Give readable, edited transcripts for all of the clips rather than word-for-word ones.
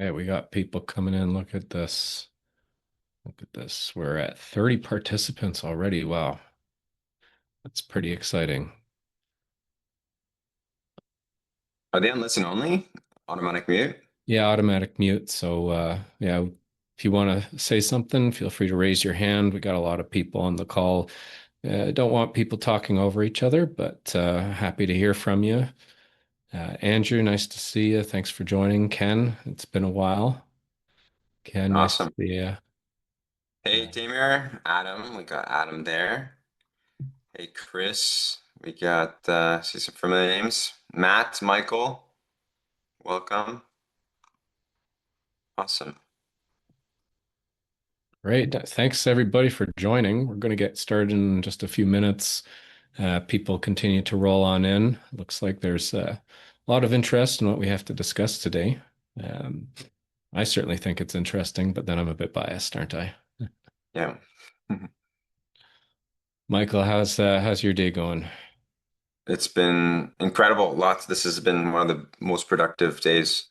Hey, we got people coming in. Look at this. Look at this. We're at 30 participants already. Wow. That's pretty exciting. Are they on listen only? Automatic mute? Yeah, automatic mute. So, yeah, if you want to say something, feel free to raise your hand. We got a lot of people on the call. Don't want people talking over each other, but happy to hear from you. Andrew, nice to see you. Thanks for joining. Ken, it's been a while. Ken, nice to Awesome. see you. Hey, Tamir, Adam. We got Adam there. Hey, Chris. We got see some familiar names. Matt, Michael. Welcome. Awesome. Great. Thanks everybody for joining. We're going to get started in just a few minutes. People continue to roll on in. Looks like there's a lot of interest in what we have to discuss today. Um, I certainly think it's interesting, but then I'm a bit biased, aren't I? Yeah. Michael, how's your day going? It's been incredible. Lots. This has been one of the most productive days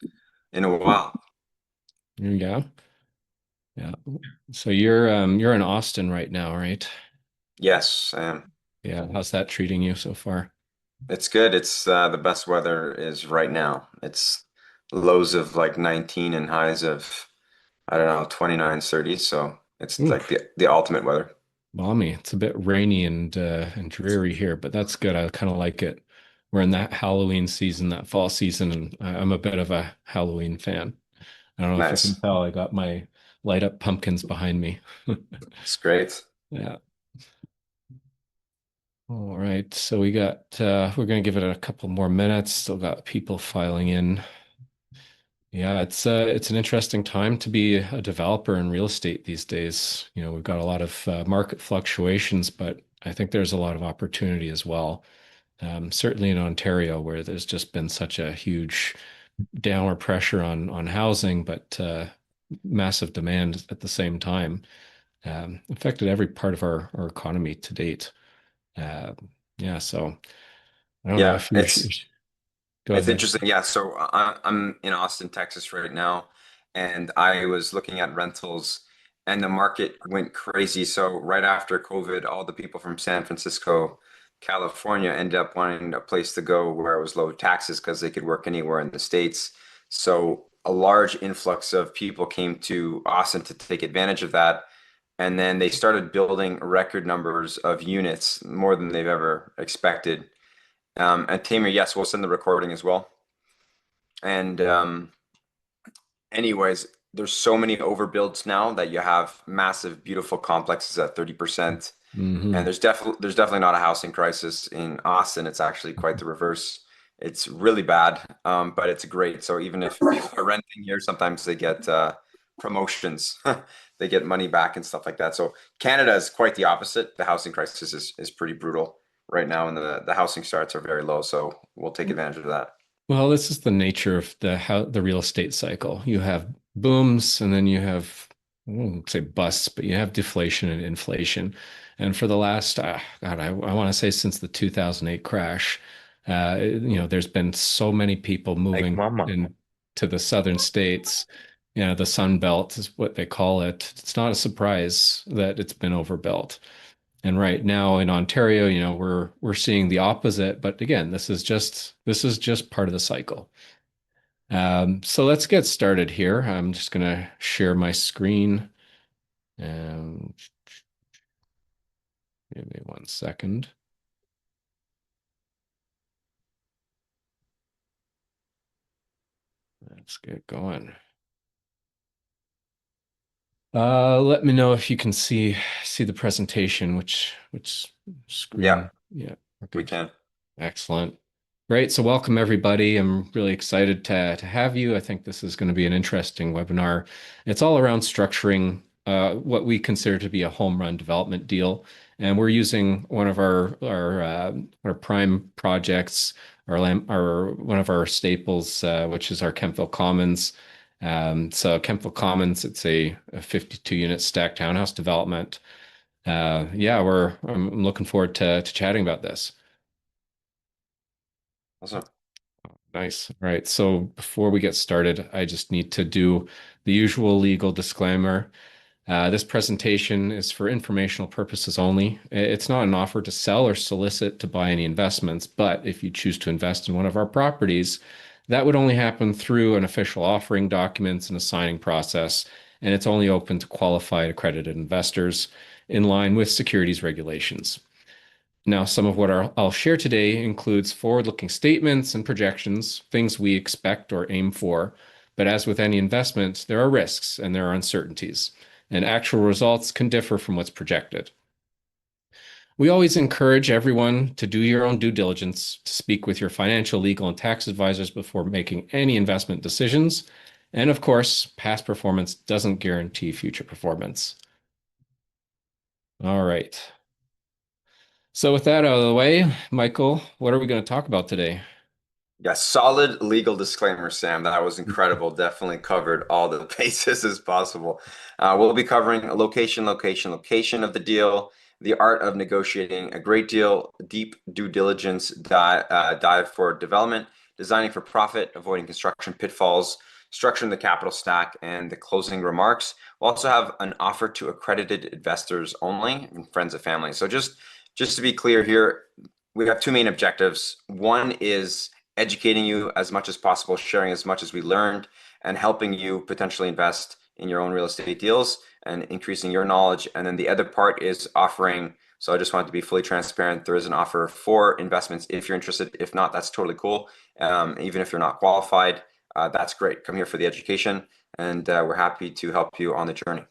in a while. Yeah, yeah. So you're in Austin right now, right? Yes, Yeah. How's that treating you so far? it's good. It's the best weather is right now. It's lows of like 19 and highs of I don't know, 29, 30. So it's like Oof. the ultimate weather. Balmy. It's a bit rainy and dreary here, but that's good. I kind of like it. We're in that Halloween season, that fall season, and I'm a bit of a Halloween fan. I don't know if you can Nice. tell, I got my light up pumpkins behind me. It's great. Yeah. All right. So we're gonna give it a couple more minutes. Still got people filing in. Yeah, it's an interesting time to be a developer in real estate these days. You know, we've got a lot of market fluctuations, but I think there's a lot of opportunity as well. Certainly in Ontario, where there's just been such a huge downward pressure on housing, but massive demand at the same time, affected every part of our economy to date. Uh, yeah, so I don't know Yeah, if you go it's ahead. interesting. Yeah, so I'm in Austin, Texas right now, and I was looking at rentals, and the market went crazy. So right after COVID, all the people from San Francisco, California, ended up wanting a place to go where it was low taxes because they could work anywhere in the States. So a large influx of people came to Austin to take advantage of that. And then they started building record numbers of units, more than they've ever expected. And Tamer, yes, we'll send the recording as well. And anyways, there's so many overbuilds now that you have massive, beautiful complexes at 30%. And Hmm. there's definitely not a housing crisis in Austin. It's actually quite the reverse. It's really bad, but it's great. So even if people are renting here, sometimes they get promotions, they get money back and stuff like that. So Canada is quite the opposite. The housing crisis is pretty brutal right now, and the housing starts are very low. So we'll take advantage of that. Well, this is the nature of the real estate cycle. You have booms, and then you have, I won't say busts, but you have deflation and inflation. And for the last, God, I want to say since the 2008 crash, there's been so many people Like moving mama. in to the southern states. You know, the Sun Belt is what they call it. It's not a surprise that it's been overbuilt. And right now in Ontario, we're seeing the opposite. But again, this is just part of the cycle. So let's get started here. I'm just going to share my screen. And give me 1 second. Let's get going. Let me know if you can see the presentation, which Yeah, screen. Yeah, we're we good. can. Excellent. Great. So welcome everybody. I'm really excited to have you. I think this is going to be an interesting webinar. It's all around structuring what we consider to be a home run development deal. And we're using one of our prime projects, our one of our staples, which is our Kemptville Commons. So Kemptville Commons, it's a 52 unit stacked townhouse development. Yeah, I'm looking forward to chatting about this. Awesome. Nice. All right. So before we get started, I just need to do the usual legal disclaimer. This presentation is for informational purposes only. It's not an offer to sell or solicit to buy any investments, but if you choose to invest in one of our properties, that would only happen through an official offering documents and a signing process, and it's only open to qualified accredited investors in line with securities regulations. Now, some of what I'll share today includes forward-looking statements and projections, things we expect or aim for. But as with any investment, there are risks and there are uncertainties, and actual results can differ from what's projected. We always encourage everyone to do your own due diligence, to speak with your financial, legal, and tax advisors before making any investment decisions. And of course, past performance doesn't guarantee future performance. All right. So with that out of the way, Michael, what are we going to talk about today? Yeah, solid legal disclaimer, Sam. That was incredible. Definitely covered all the bases as possible. We'll be covering location, location, location of the deal, the art of negotiating a great deal, deep due diligence dive for development, designing for profit, avoiding construction pitfalls, structuring the capital stack, and the closing remarks. We'll also have an offer to accredited investors only and friends and family. So just to be clear here, we have two main objectives. One is educating you as much as possible, sharing as much as we learned, and helping you potentially invest in your own real estate deals and increasing your knowledge. And then the other part is offering. So I just wanted to be fully transparent. There is an offer for investments if you're interested. If not, that's totally cool. Even if you're not qualified, that's great. Come here for the education, and we're happy to help you on the journey.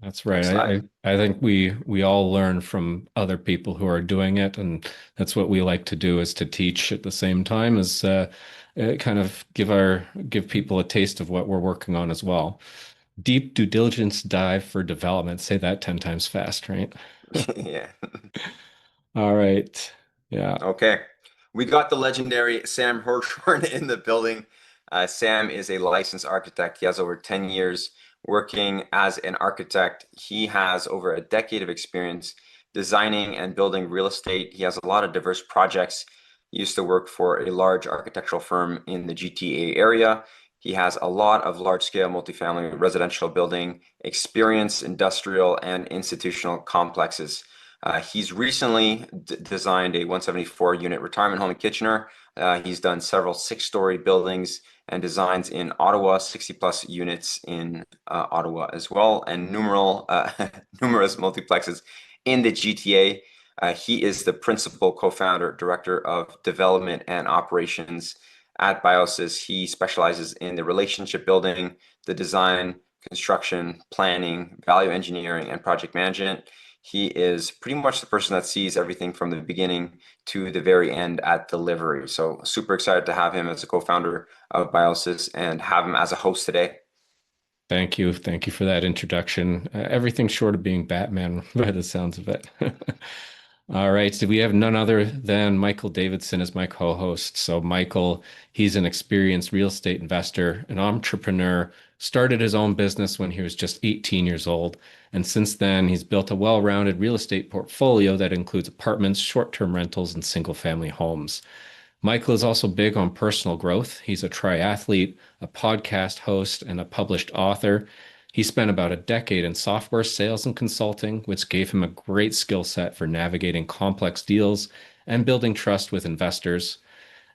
That's Next right. slide. I think we all learn from other people who are doing it, and that's what we like to do is to teach at the same time as kind of give people a taste of what we're working on as well. Deep due diligence dive for development. Say that 10 times fast, right? Yeah. All right. Yeah. Okay. We got the legendary Sam Hirschhorn in the building. Sam is a licensed architect. He has over 10 years working as an architect. He has over a decade of experience designing and building real estate. He has a lot of diverse projects. He used to work for a large architectural firm in the GTA area. He has a lot of large-scale multifamily residential building experience, industrial and institutional complexes. He's recently designed a 174 unit retirement home in Kitchener. He's done several six-story buildings and designs in Ottawa, 60 plus units in Ottawa as well, and numerous multiplexes in the GTA. He is the principal co-founder, director of development and operations at Biosis. He specializes in the relationship building, the design, construction, planning, value engineering, and project management. He is pretty much the person that sees everything from the beginning to the very end at delivery. So super excited to have him as a co-founder of Biosis and have him as a host today. Thank you. Thank you for that introduction. Everything short of being Batman by the sounds of it. All right. So we have none other than Michael Davidson as my co-host. So Michael, he's an experienced real estate investor, an entrepreneur, started his own business when he was just 18 years old. And since then, he's built a well-rounded real estate portfolio that includes apartments, short-term rentals, and single-family homes. Michael is also big on personal growth. He's a triathlete, a podcast host, and a published author. He spent about a decade in software sales and consulting, which gave him a great skill set for navigating complex deals and building trust with investors.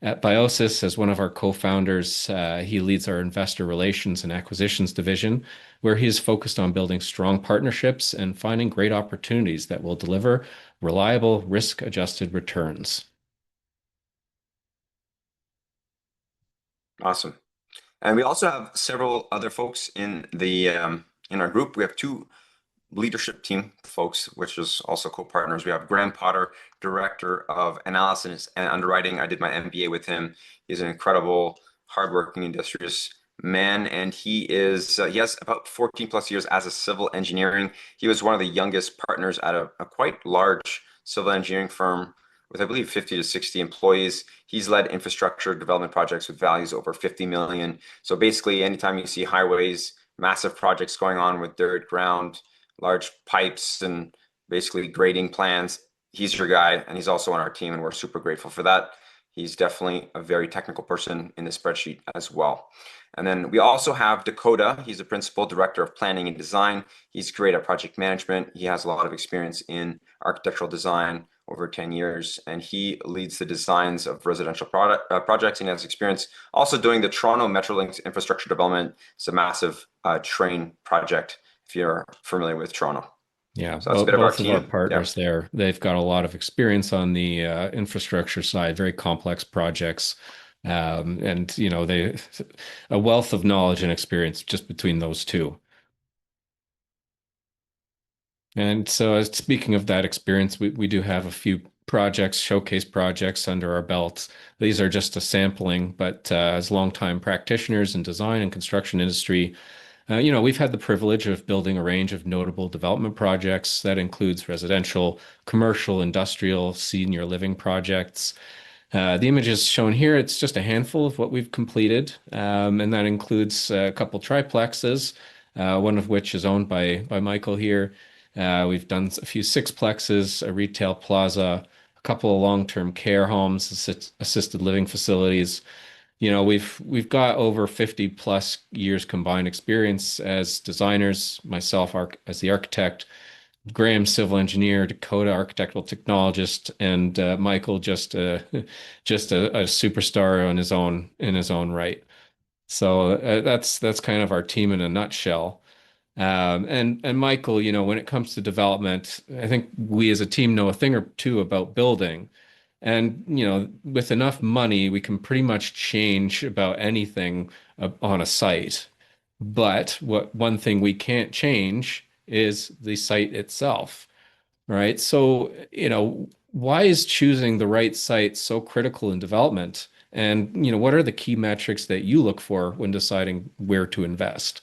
At Biosis, as one of our co-founders, he leads our investor relations and acquisitions division, where he is focused on building strong partnerships and finding great opportunities that will deliver reliable, risk-adjusted returns. Awesome. And we also have several other folks in our group. We have two leadership team folks, which is also co-partners. We have Graham Potter, Director of Analysis and Underwriting. I did my MBA with him. He's an incredible, hardworking, industrious man, and he has about 14 plus years as a civil engineering. He was one of the youngest partners at a quite large civil engineering firm with, I believe, 50 to 60 employees. He's led infrastructure development projects with values over 50 million. So basically, anytime you see highways, massive projects going on with dirt, ground, large pipes, and basically grading plans, he's your guy, and he's also on our team, and we're super grateful for that. He's definitely a very technical person in the spreadsheet as well. And then we also have Dakota. He's a principal director of planning and design. He's great at project management. He has a lot of experience in architectural design, over 10 years, and he leads the designs of residential projects and has experience also doing the Toronto Metrolinx infrastructure development. It's a massive train project if you're familiar with Toronto. Yeah, So that's a bit of our both of our team. Yeah. partners there, they've got a lot of experience on the infrastructure side, very complex projects. And they a wealth of knowledge and experience just between those two. And so, speaking of that experience, we do have a few projects, showcase projects under our belts. These are just a sampling, but as longtime practitioners in design and construction industry, we've had the privilege of building a range of notable development projects that includes residential, commercial, industrial, senior living projects. The images shown here, it's just a handful of what we've completed, and that includes a couple triplexes, one of which is owned by Michael here. We've done a few sixplexes, a retail plaza, a couple of long-term care homes, assisted living facilities. We've got over 50 plus years combined experience as designers, myself as the architect, Graham civil engineer, Dakota architectural technologist, and Michael just a superstar on his own right. So that's kind of our team in a nutshell. And Michael, when it comes to development, I think we as a team know a thing or two about building. And, with enough money, we can pretty much change about anything on a site. But one thing we can't change is the site itself, right? So, why is choosing the right site so critical in development? And, what are the key metrics that you look for when deciding where to invest?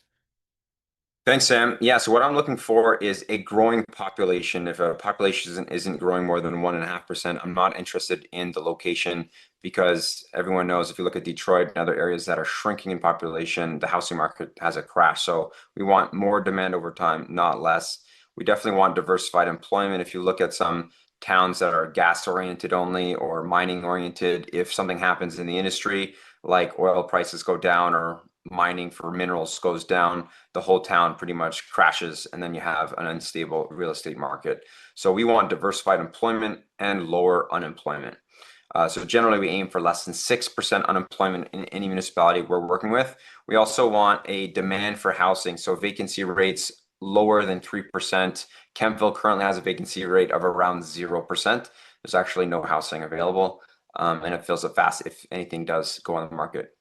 Thanks, Sam. Yeah, so what I'm looking for is a growing population. If a population isn't growing more than 1.5%, I'm not interested in the location because everyone knows if you look at Detroit and other areas that are shrinking in population, the housing market has a crash. So we want more demand over time, not less. We definitely want diversified employment. If you look at some towns that are gas oriented only or mining oriented, if something happens in the industry, like oil prices go down or mining for minerals goes down, the whole town pretty much crashes, and then you have an unstable real estate market. So we want diversified employment and lower unemployment. So generally, we aim for less than 6% unemployment in any municipality we're working with. We also want a demand for housing, so vacancy rates lower than 3%. Kemptville currently has a vacancy rate of around 0%. There's actually no housing available, and it fills up fast if anything does go on the market.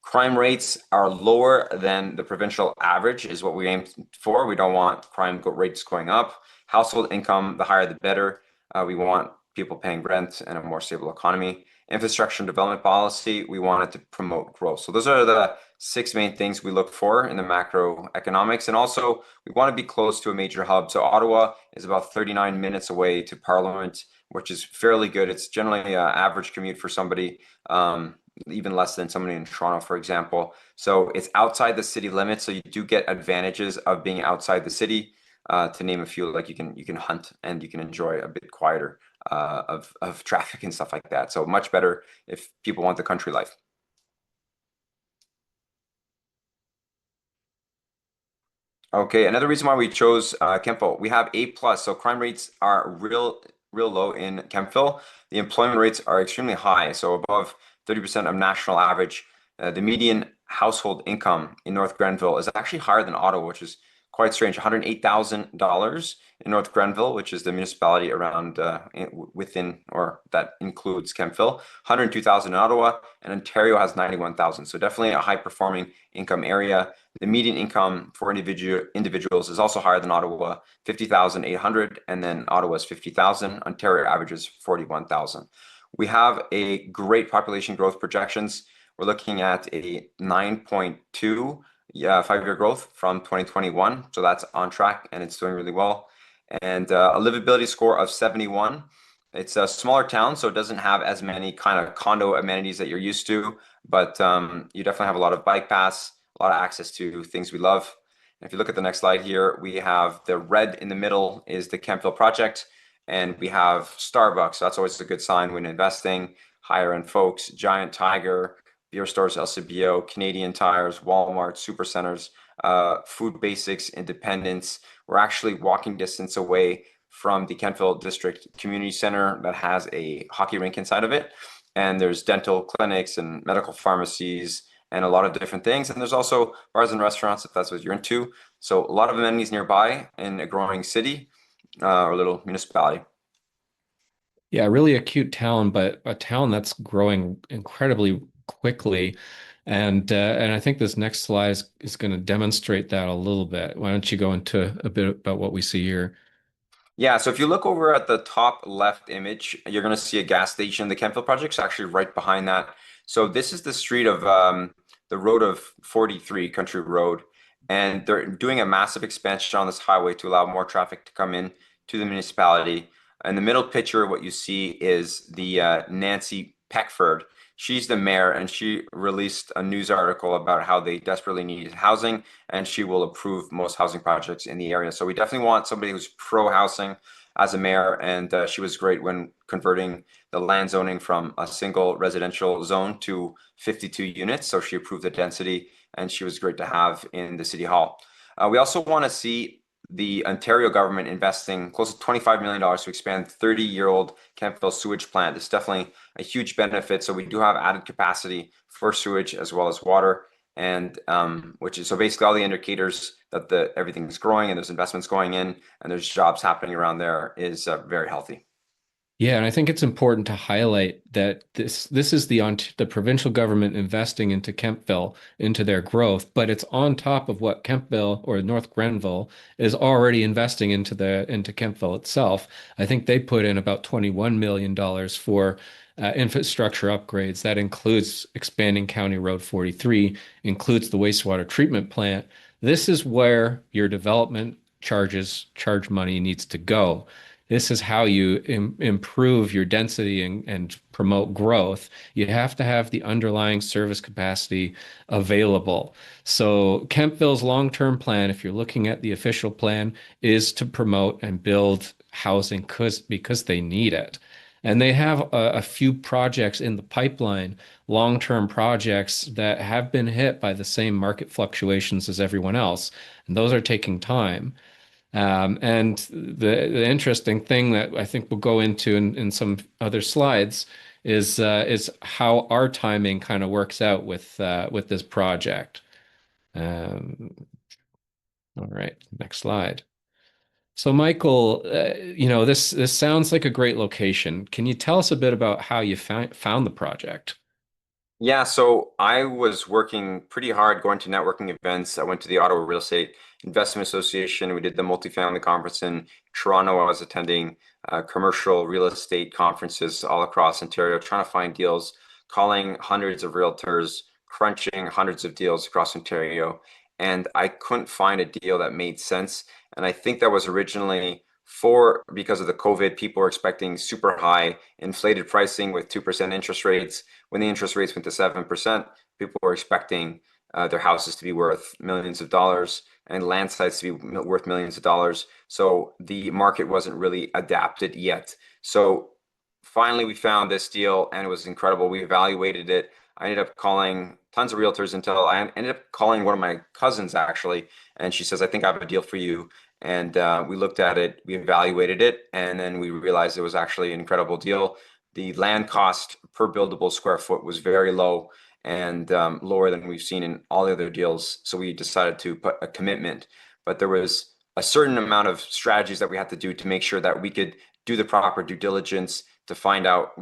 Crime rates are lower than the provincial average is what we aim for. We don't want rates going up. Household income, the higher the better. We want people paying rent and a more stable economy. Infrastructure and development policy, we want it to promote growth. So those are the six main things we look for in the macroeconomics. And also, we want to be close to a major hub. So Ottawa is about 39 minutes away to Parliament, which is fairly good. It's generally an average commute for somebody. Even less than somebody in Toronto, for example. So it's outside the city limits, so you do get advantages of being outside the city. To name a few, like you can hunt and you can enjoy a bit quieter of traffic and stuff like that. So much better if people want the country life. Okay, another reason why we chose Kemptville, we have A plus, so crime rates are real low in Kemptville. The employment rates are extremely high, so above 30% of national average. The median household income in North Grenville is actually higher than Ottawa, which is quite strange. $108,000 in North Grenville, which is the municipality around within or that includes Kemptville. 102,000 in Ottawa, and Ontario has 91,000. So definitely a high performing income area. The median income for individuals is also higher than Ottawa, 50,800, and then Ottawa's 50,000. Ontario averages 41,000. We have a great population growth projections. We're looking at a 9.2 5-year growth from 2021. So that's on track and it's doing really well. And a livability score of 71. It's a smaller town, so it doesn't have as many kind of condo amenities that you're used to, but you definitely have a lot of bike paths, a lot of access to things we love. And if you look at the next slide here, we have the red in the middle is the Kemptville project, and we have Starbucks. So that's always a good sign when investing. higher end folks. Giant Tiger, beer stores, LCBO, Canadian Tires, Walmart, Supercenters, Food Basics, Independence. We're actually walking distance away from the Kemptville District Community Center that has a hockey rink inside of it. And there's dental clinics and medical pharmacies and a lot of different things. And there's also bars and restaurants if that's what you're into. So a lot of amenities nearby in a growing city or little municipality. Yeah, really a cute town, but a town that's growing incredibly quickly. And I think this next slide is going to demonstrate that a little bit. Why don't you go into a bit about what we see here? Yeah, so if you look over at the top left image, you're going to see a gas station. The Kemptville project's actually right behind that. So this is the street of the road of 43, Country Road, and they're doing a massive expansion on this highway to allow more traffic to come in to the municipality. In the middle picture, what you see is the Nancy Peckford. She's the mayor, and she released a news article about how they desperately needed housing and she will approve most housing projects in the area. So we definitely want somebody who's pro housing as a mayor, and she was great when converting the land zoning from a single residential zone to 52 units. So she approved the density, and she was great to have in the city hall. We also want to see the Ontario government investing close to $25 million to expand 30-year-old Kemptville sewage plant. It's definitely a huge benefit. So we do have added capacity for sewage as well as water and which is so basically all the indicators that the everything's growing and there's investments going in and there's jobs happening around there is very healthy. Yeah, and I think it's important to highlight that this is the provincial government investing into Kemptville, into their growth, but it's on top of what Kemptville or North Grenville is already investing into Kemptville itself. I think they put in about $21 million for infrastructure upgrades. That includes expanding County Road 43, includes the wastewater treatment plant. This is where your development charge money needs to go. This is how you improve your density and promote growth. You have to have the underlying service capacity available. So Kemptville's long-term plan, if you're looking at the official plan, is to promote and build housing because they need it. And they have a few projects in the pipeline, long-term projects that have been hit by the same market fluctuations as everyone else. And those are taking time. And the interesting thing that I think we'll go into in some other slides is how our timing kind of works out with this project. Um, all right, next slide. So Michael, this sounds like a great location. Can you tell us a bit about how you found the project? Yeah, so I was working pretty hard going to networking events. I went to the Ottawa Real Estate Investment Association. We did the multifamily conference in Toronto. I was attending commercial real estate conferences all across Ontario, trying to find deals, calling hundreds of realtors, crunching hundreds of deals across Ontario. And I couldn't find a deal that made sense. And I think that was originally for because of the COVID, people were expecting super high inflated pricing with 2% interest rates. When the interest rates went to 7%, people were expecting their houses to be worth millions of dollars and land sites to be worth millions of dollars. So the market wasn't really adapted yet. So finally, we found this deal and it was incredible. We evaluated it. I ended up calling tons of realtors until I ended up calling one of my cousins actually, and she says, "I think I have a deal for you." And we looked at it, we evaluated it, and then we realized it was actually an incredible deal. The land cost per buildable square foot was very low and lower than we've seen in all the other deals. So we decided to put a commitment, but there was a certain amount of strategies that we had to do to make sure that we could do the proper due diligence to find out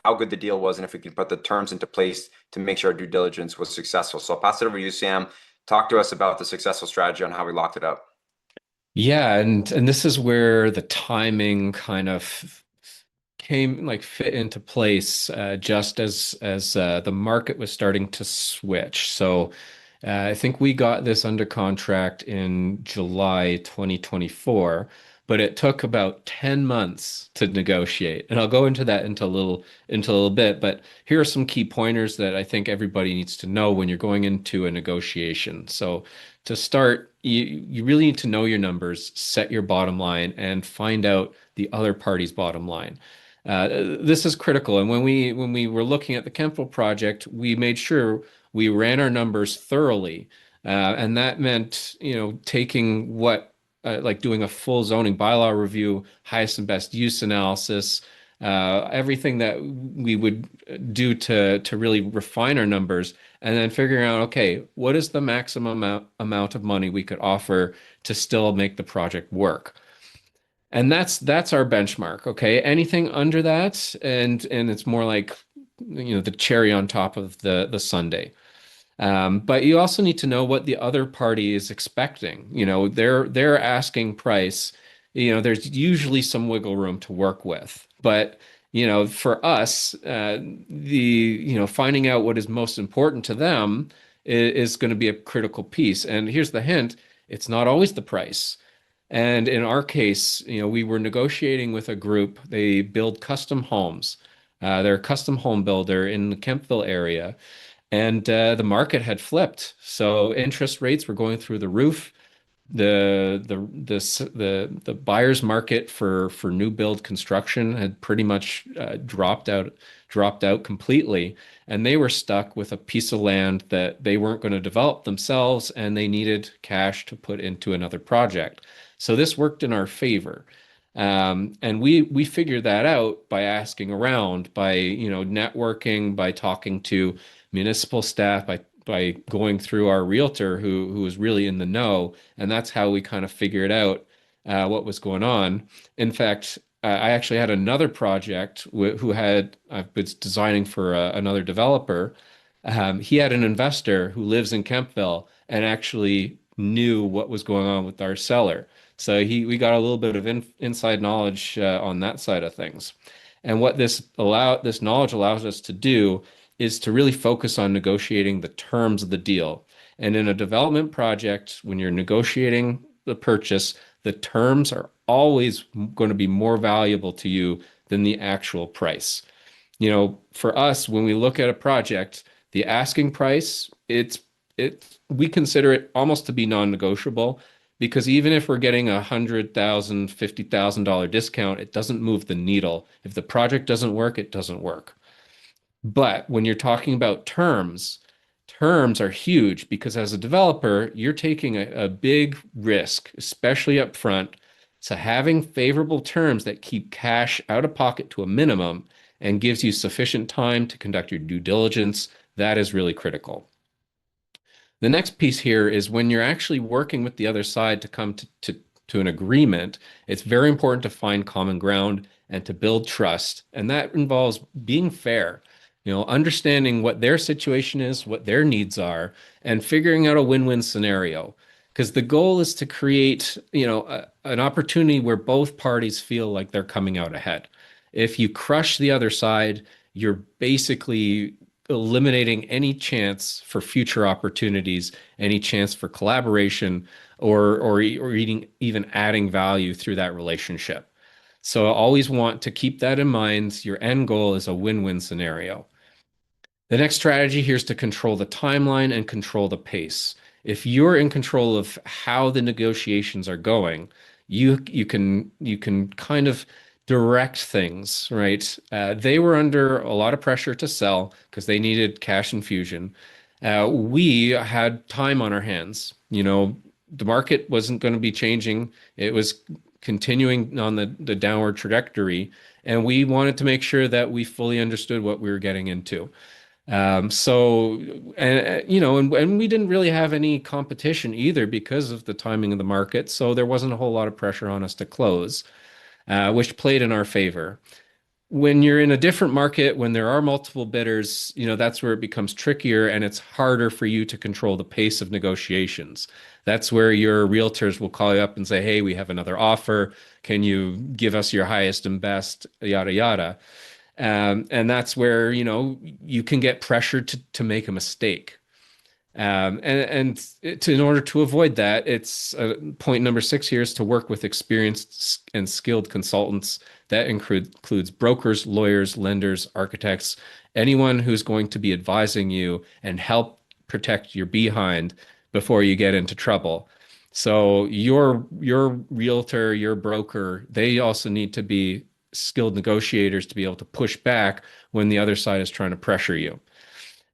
how good the deal was and if we could put the terms into place to make sure our due diligence was successful. So I'll pass it over to you, Sam. Talk to us about the successful strategy on how we locked it up. Yeah, and this is where the timing kind of came like fit into place just as the market was starting to switch. So I think we got this under contract in July 2024, but it took about 10 months to negotiate. And I'll go into that into a little bit, but here are some key pointers that I think everybody needs to know when you're going into a negotiation. So to start, you really need to know your numbers, set your bottom line, and find out the other party's bottom line. This is critical. And when we were looking at the Kemptville project, we made sure we ran our numbers thoroughly. And that meant, taking like doing a full zoning bylaw review, highest and best use analysis, everything that we would do to really refine our numbers, and then figuring out, okay, what is the maximum amount of money we could offer to still make the project work? And that's our benchmark. Okay. Anything under that, and it's more like, the cherry on top of the sundae. But you also need to know what the other party is expecting. Their asking price, there's usually some wiggle room to work with. But, for us, finding out what is most important to them is going to be a critical piece. And here's the hint, it's not always the price. And in our case, we were negotiating with a group. They build custom homes. They're a custom home builder in the Kemptville area, and the market had flipped. So interest rates were going through the roof. The buyer's market for new build construction had pretty much dropped out completely, and they were stuck with a piece of land that they weren't going to develop themselves, and they needed cash to put into another project. So this worked in our favor. And we figured that out by asking around, by networking, by talking to municipal staff, by going through our realtor who was really in the know, and that's how we kind of figured out what was going on. In fact, I actually had another project who had I was designing for another developer. He had an investor who lives in Kemptville and actually knew what was going on with our seller. So we got a little bit of inside knowledge on that side of things. And what this knowledge allows us to do is to really focus on negotiating the terms of the deal. And in a development project, when you're negotiating the purchase, the terms are always going to be more valuable to you than the actual price. For us, when we look at a project, the asking price, we consider it almost to be non-negotiable, because even if we're getting $100,000, $50,000 discount, it doesn't move the needle. If the project doesn't work, it doesn't work. But when you're talking about terms are huge, because as a developer, you're taking a big risk, especially up front. So having favorable terms that keep cash out of pocket to a minimum and gives you sufficient time to conduct your due diligence, that is really critical. The next piece here is when you're actually working with the other side to come to an agreement, it's very important to find common ground and to build trust. And that involves being fair, understanding what their situation is, what their needs are, and figuring out a win-win scenario. Because the goal is to create, an opportunity where both parties feel like they're coming out ahead. If you crush the other side, you're basically eliminating any chance for future opportunities, any chance for collaboration, or even adding value through that relationship. So I always want to keep that in mind. Your end goal is a win-win scenario. The next strategy here is to control the timeline and control the pace. If you're in control of how the negotiations are going, you can kind of direct things, right? They were under a lot of pressure to sell because they needed cash infusion. We had time on our hands. The market wasn't going to be changing. It was continuing on the downward trajectory, and we wanted to make sure that we fully understood what we were getting into. So, and we didn't really have any competition either because of the timing of the market. So there wasn't a whole lot of pressure on us to close, which played in our favor. When you're in a different market, when there are multiple bidders, that's where it becomes trickier and it's harder for you to control the pace of negotiations. That's where your realtors will call you up and say, hey, we have another offer. Can you give us your highest and best, yada, yada. And that's where, you can get pressured to make a mistake. In order to avoid that, it's point number 6 here is to work with experienced and skilled consultants. That includes brokers, lawyers, lenders, architects, anyone who's going to be advising you and help protect your behind before you get into trouble. So your realtor, your broker, they also need to be skilled negotiators to be able to push back when the other side is trying to pressure you.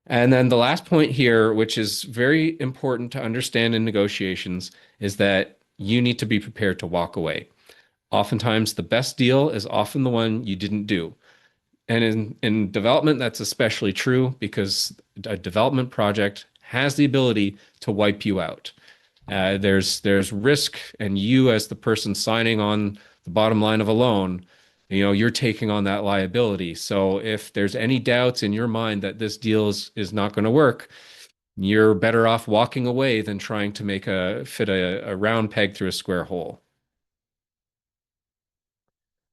And then the last point here, which is very important to understand in negotiations, is that you need to be prepared to walk away. Oftentimes, the best deal is often the one you didn't do. And in development, that's especially true because a development project has the ability to wipe you out. There's risk, and you as the person signing on the bottom line of a loan, you're taking on that liability. So if there's any doubts in your mind that this deal is not going to work, you're better off walking away than trying to make a fit a round peg through a square hole.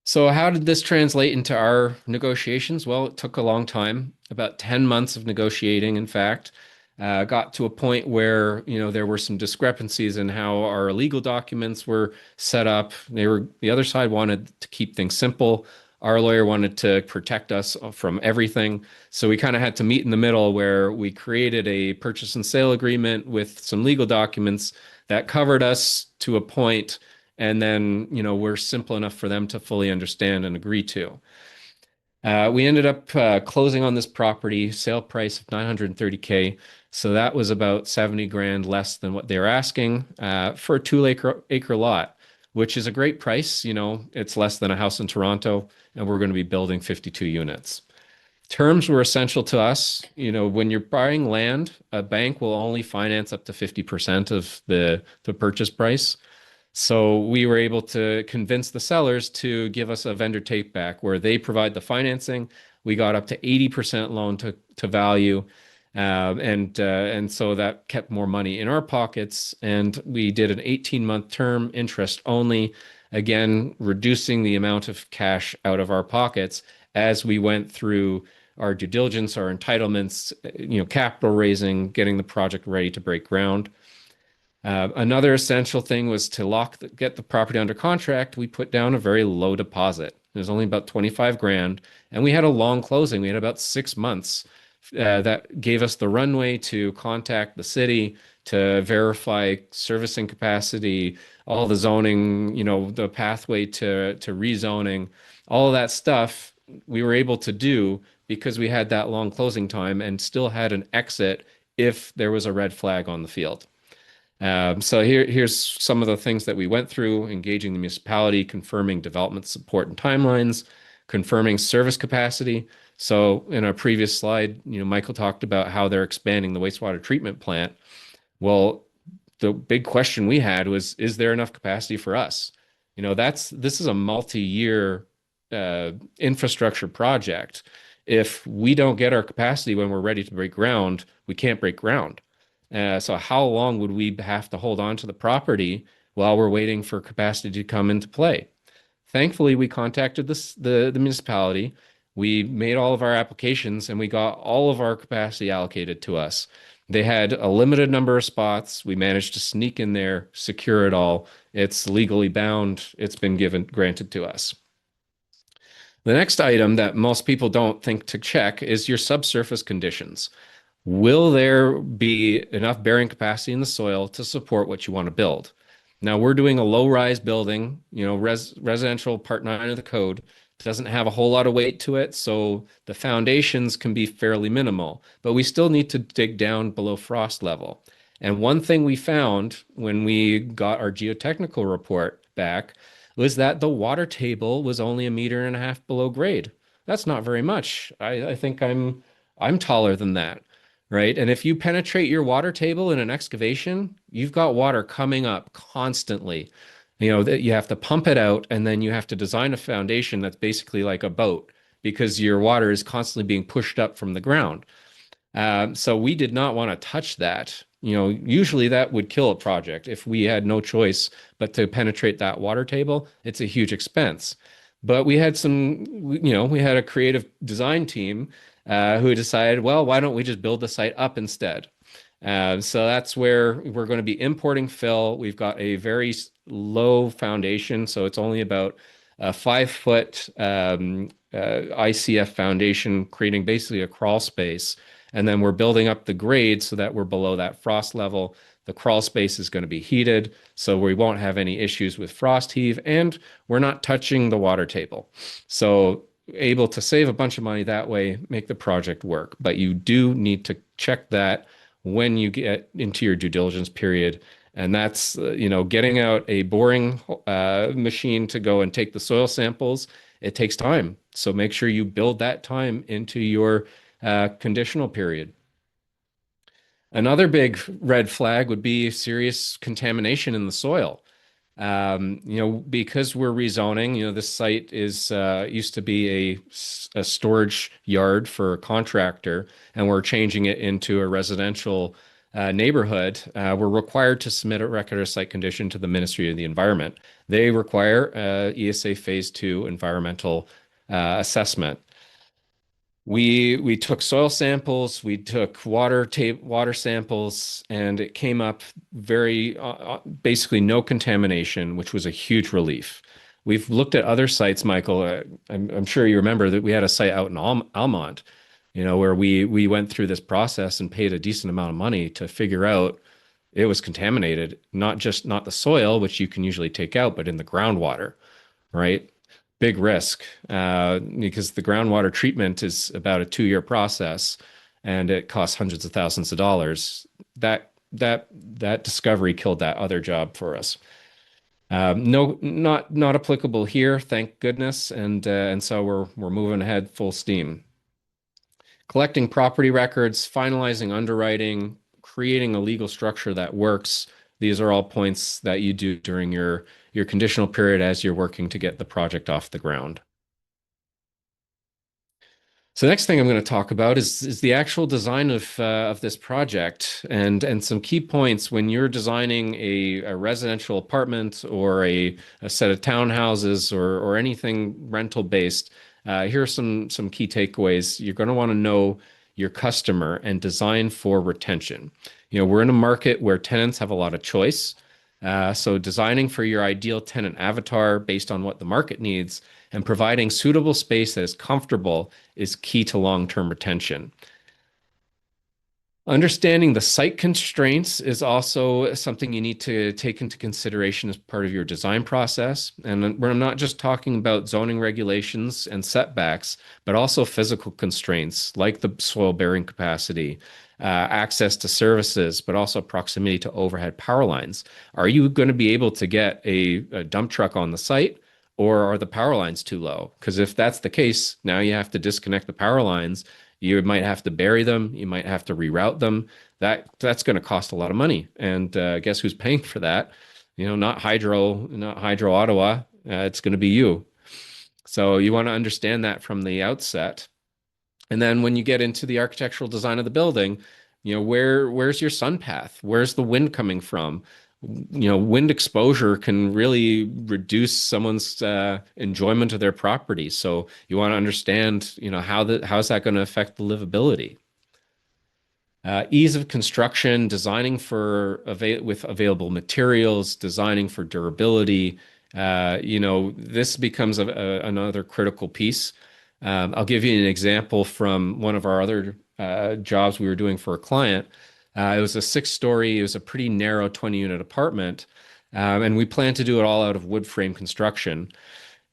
So, how did this translate into our negotiations? Well, it took a long time, about 10 months of negotiating, in fact. Got to a point where, there were some discrepancies in how our legal documents were set up. The other side wanted to keep things simple. Our lawyer wanted to protect us from everything. So we kind of had to meet in the middle where we created a purchase and sale agreement with some legal documents that covered us to a point, and then we're simple enough for them to fully understand and agree to. We ended up closing on this property, sale price of 930K. So that was about 70 grand less than what they were asking for a 2 acre lot, which is a great price. It's less than a house in Toronto, and we're going to be building 52 units. Terms were essential to us. When you're buying land, a bank will only finance up to 50% of the purchase price. So we were able to convince the sellers to give us a vendor take back where they provide the financing. We got up to 80% loan to value. And so that kept more money in our pockets. And we did an 18-month term, interest only, again, reducing the amount of cash out of our pockets as we went through our due diligence, our entitlements, capital raising, getting the project ready to break ground. Another essential thing was to get the property under contract. We put down a very low deposit. It was only about 25 grand, and we had a long closing. We had about 6 months. That gave us the runway to contact the city to verify servicing capacity, all the zoning, the pathway to rezoning, all of that stuff we were able to do because we had that long closing time and still had an exit if there was a red flag on the field. So here's some of the things that we went through: engaging the municipality, confirming development support and timelines, confirming service capacity. So in our previous slide, Michael talked about how they're expanding the wastewater treatment plant. Well, the big question we had was, is there enough capacity for us? This is a multi-year infrastructure project. If we don't get our capacity when we're ready to break ground, we can't break ground. So how long would we have to hold on to the property while we're waiting for capacity to come into play? Thankfully, we contacted the municipality. We made all of our applications and we got all of our capacity allocated to us. They had a limited number of spots. We managed to sneak in there, secure it all. It's legally bound. It's been granted to us. The next item that most people don't think to check is your subsurface conditions. Will there be enough bearing capacity in the soil to support what you want to build? Now we're doing a low-rise building, residential part 9 of the code. It doesn't have a whole lot of weight to it, so the foundations can be fairly minimal, but we still need to dig down below frost level. And one thing we found when we got our geotechnical report back was that the water table was only 1.5 meters below grade. That's not very much. I think I'm taller than that. Right. And if you penetrate your water table in an excavation, you've got water coming up constantly. That you have to pump it out, and then you have to design a foundation that's basically like a boat because your water is constantly being pushed up from the ground. So we did not want to touch that. Usually that would kill a project if we had no choice but to penetrate that water table. It's a huge expense. But we had we had a creative design team who decided, well, why don't we just build the site up instead? So that's where we're going to be importing fill. We've got a very low foundation, so it's only about a 5 foot ICF foundation, creating basically a crawl space. And then we're building up the grade so that we're below that frost level The crawl space is going to be heated, so we won't have any issues with frost heave, and we're not touching the water table. So able to save a bunch of money that way, make the project work. But you do need to check that when you get into your due diligence period. And that's, getting out a boring machine to go and take the soil samples. It takes time. So make sure you build that time into your conditional period. Another big red flag would be serious contamination in the soil. Because we're rezoning, this site is used to be a storage yard for a contractor, and we're changing it into a residential neighborhood. We're required to submit a record of site condition to the Ministry of the Environment. They require ESA Phase 2 environmental assessment. We took soil samples, we took water samples, and it came up very basically no contamination, which was a huge relief. We've looked at other sites, Michael. I'm sure you remember that we had a site out in Almont, where we went through this process and paid a decent amount of money to figure out it was contaminated, not the soil, which you can usually take out, but in the groundwater, right? Big risk because the groundwater treatment is about a 2-year process, and it costs hundreds of thousands of dollars. That discovery killed that other job for us. No, not applicable here, thank goodness, and so we're moving ahead full steam. Collecting property records, finalizing underwriting, creating a legal structure that works. These are all points that you do during your conditional period as you're working to get the project off the ground. So the next thing I'm going to talk about is the actual design of this project and some key points when you're designing a residential apartment or a set of townhouses or anything rental based. Here are some key takeaways. You're going to want to know your customer and design for retention. We're in a market where tenants have a lot of choice. So designing for your ideal tenant avatar based on what the market needs and providing suitable space that is comfortable is key to long-term retention. Understanding the site constraints is also something you need to take into consideration as part of your design process. And we're not just talking about zoning regulations and setbacks, but also physical constraints like the soil bearing capacity, access to services, but also proximity to overhead power lines. Are you going to be able to get a dump truck on the site, or are the power lines too low? Because if that's the case, now you have to disconnect the power lines. You might have to bury them. You might have to reroute them. That's going to cost a lot of money. And guess who's paying for that? Not Hydro Ottawa. It's going to be you. So you want to understand that from the outset. And then when you get into the architectural design of the building, where's your sun path? Where's the wind coming from? Wind exposure can really reduce someone's enjoyment of their property. So you want to understand, how's that going to affect the livability? Ease of construction, designing with available materials, designing for durability. This becomes another critical piece. I'll give you an example from one of our other jobs we were doing for a client. It was a 6-story, it was a pretty narrow 20-unit apartment, and we planned to do it all out of wood frame construction.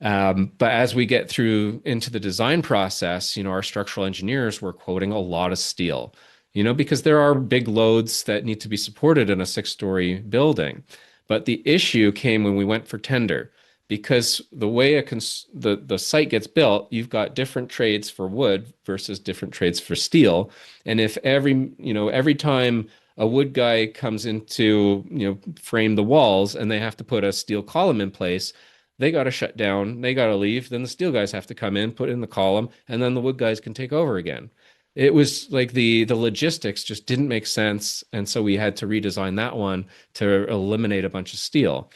But as we get through into the design process, our structural engineers were quoting a lot of steel, because there are big loads that need to be supported in a 6-story building. But the issue came when we went for tender. Because the way the site gets built, you've got different trades for wood versus different trades for steel. And if every time a wood guy comes in to frame the walls and they have to put a steel column in place, they got to shut down, they got to leave, then the steel guys have to come in, put in the column, and then the wood guys can take over again. It was like the logistics just didn't make sense, and so we had to redesign that one to eliminate a bunch of steel.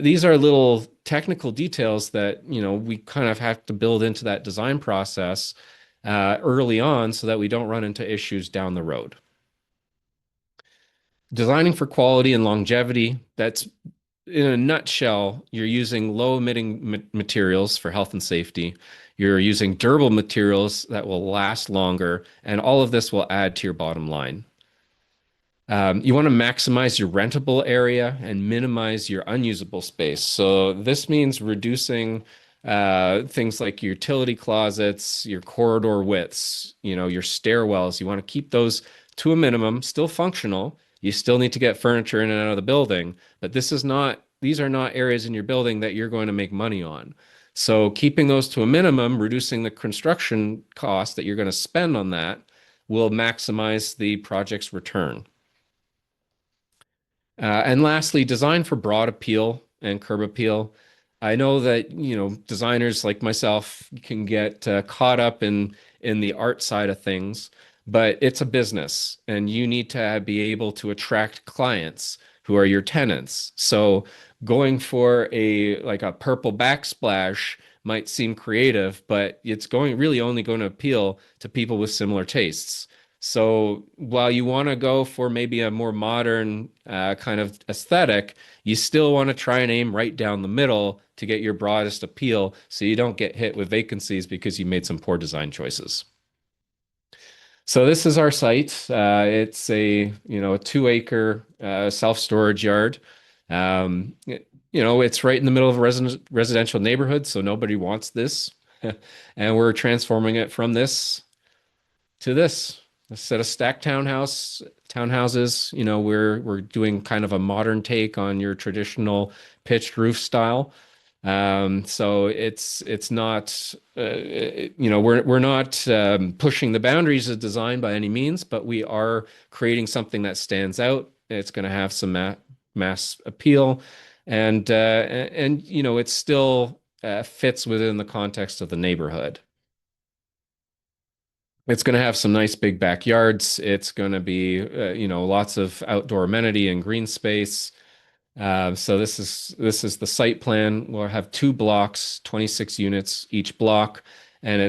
These are little technical details that we kind of have to build into that design process early on so that we don't run into issues down the road. Designing for quality and longevity, that's in a nutshell, you're using low emitting materials for health and safety. You're using durable materials that will last longer, and all of this will add to your bottom line. You want to maximize your rentable area and minimize your unusable space. So this means reducing things like your utility closets, your corridor widths, your stairwells. You want to keep those to a minimum, still functional. You still need to get furniture in and out of the building, but these are not areas in your building that you're going to make money on. So keeping those to a minimum, reducing the construction cost that you're going to spend on that will maximize the project's return. And lastly, design for broad appeal and curb appeal. I know that, designers like myself can get caught up in the art side of things, but it's a business and you need to be able to attract clients who are your tenants. So going for a purple backsplash might seem creative, but it's going really only going to appeal to people with similar tastes. So while you want to go for maybe a more modern kind of aesthetic, you still want to try and aim right down the middle to get your broadest appeal so you don't get hit with vacancies because you made some poor design choices. So this is our site. It's a 2 acre self-storage yard. It's right in the middle of a residential neighborhood, so nobody wants this. And we're transforming it from this to this. A set of stacked townhouses. We're doing kind of a modern take on your traditional pitched roof style. So it's not we're not pushing the boundaries of design by any means, but we are creating something that stands out. It's going to have some mass appeal, and it still fits within the context of the neighborhood. It's going to have some nice big backyards. It's going to be, lots of outdoor amenity and green space. So this is the site plan. We'll have 2 blocks, 26 units each block, and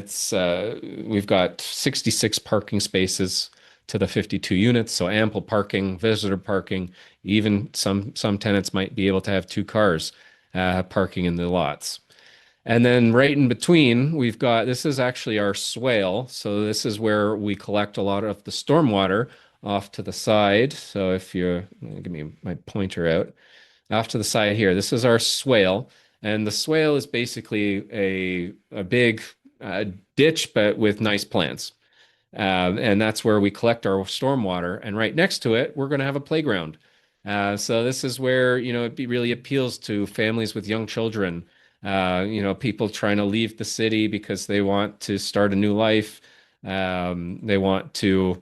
we've got 66 parking spaces to the 52 units, so ample parking, visitor parking. Even some tenants might be able to have 2 cars parking in the lots. And then right in between, this is actually our swale. So this is where we collect a lot of the stormwater off to the side. So if you give me my pointer out, off to the side here, this is our swale. And the swale is basically a big ditch, but with nice plants. And that's where we collect our stormwater. And right next to it, we're going to have a playground. So this is where, really appeals to families with young children, people trying to leave the city because they want to start a new life. They want to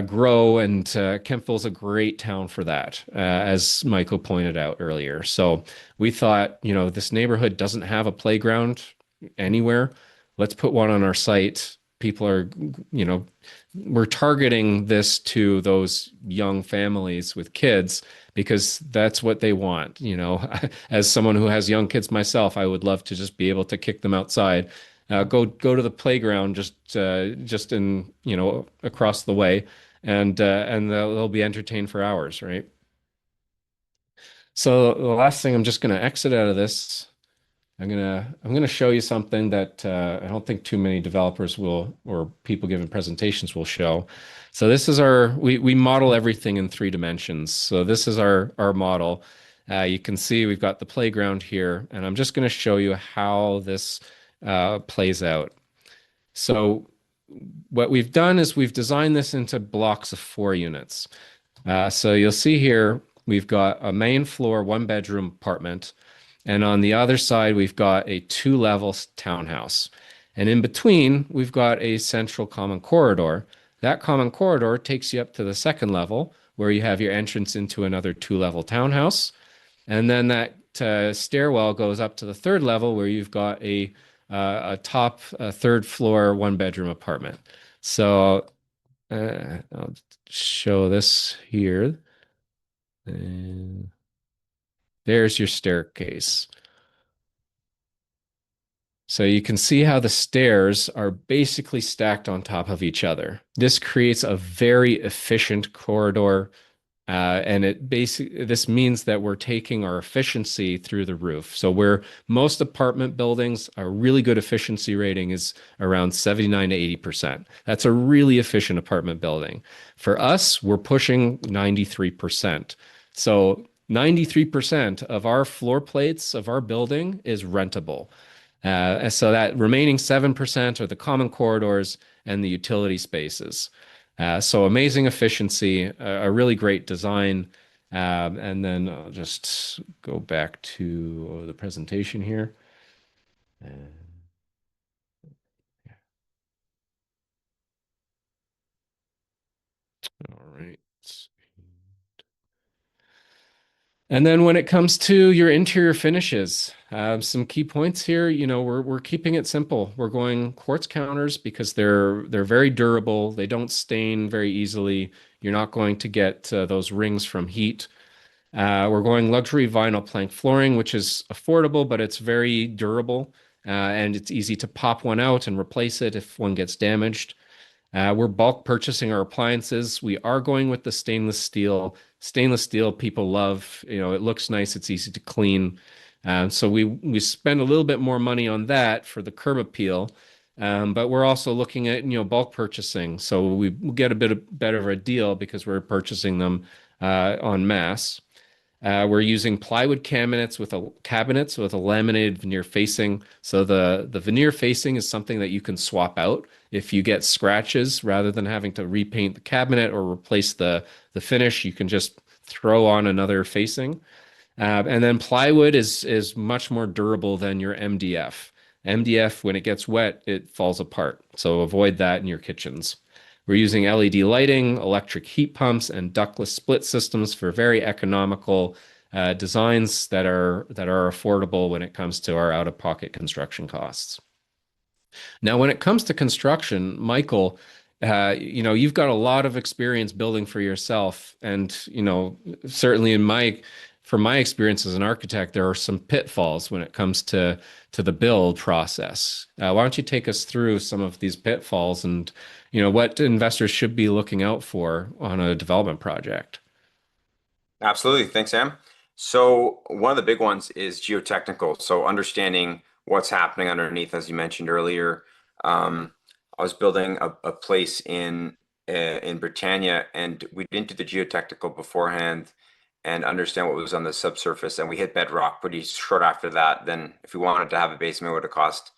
grow, and Kemptville's a great town for that, as Michael pointed out earlier. So we thought, this neighborhood doesn't have a playground anywhere. Let's put one on our site. People are, we're targeting this to those young families with kids because that's what they want. As someone who has young kids myself, I would love to just be able to kick them outside, go to the playground just in across the way, and they'll be entertained for hours, right? So the last thing, I'm just going to exit out of this. I'm gonna show you something that I don't think too many developers will, or people giving presentations will show. So this is we model everything in 3 dimensions. So this is our model. You can see we've got the playground here, and I'm just going to show you how this plays out. So what we've done is we've designed this into blocks of 4 units. So you'll see here we've got a main floor, 1 bedroom apartment. And on the other side, we've got a 2 level townhouse. And in between, we've got a central common corridor. That common corridor takes you up to the 2nd level, where you have your entrance into another 2 level townhouse. And then that stairwell goes up to the 3rd level, where you've got a top 3rd floor 1 bedroom apartment. So I'll show this here. And there's your staircase. So you can see how the stairs are basically stacked on top of each other. This creates a very efficient corridor. And this means that we're taking our efficiency through the roof. So where most apartment buildings, a really good efficiency rating is around 79 to 80%. That's a really efficient apartment building. For us, we're pushing 93%. So 93% of our floor plates of our building is rentable. And so that remaining 7% are the common corridors and the utility spaces. So amazing efficiency, a really great design. And then I'll just go back to the presentation here. Uh, all right. And then when it comes to your interior finishes, some key points here, we're keeping it simple. We're going quartz counters because they're very durable. They don't stain very easily. You're not going to get those rings from heat. We're going luxury vinyl plank flooring, which is affordable, but it's very durable, and it's easy to pop one out and replace it if one gets damaged. We're bulk purchasing our appliances. We are going with the stainless steel. Stainless steel people love, it looks nice, it's easy to clean. So we spend a little bit more money on that for the curb appeal. But we're also looking at, bulk purchasing. So we get a better of a deal because we're purchasing them en masse. We're using plywood cabinets with a laminated veneer facing. So the veneer facing is something that you can swap out if you get scratches rather than having to repaint the cabinet or replace the finish. You can just throw on another facing. And then plywood is much more durable than your MDF. MDF, when it gets wet, it falls apart. So avoid that in your kitchens. We're using LED lighting, electric heat pumps, and ductless split systems for very economical designs that are affordable when it comes to our out-of-pocket construction costs. Now, when it comes to construction, Michael, you've got a lot of experience building for yourself, and certainly from my experience as an architect, there are some pitfalls when it comes to the build process. Why don't you take us through some of these pitfalls and what investors should be looking out for on a development project? Absolutely. Thanks, Sam. So one of the big ones is geotechnical. So understanding what's happening underneath, as you mentioned earlier. I was building a place in Britannia, and we didn't do the geotechnical beforehand and understand what was on the subsurface, and we hit bedrock pretty short after that. Then, if we wanted to have a basement, it would have cost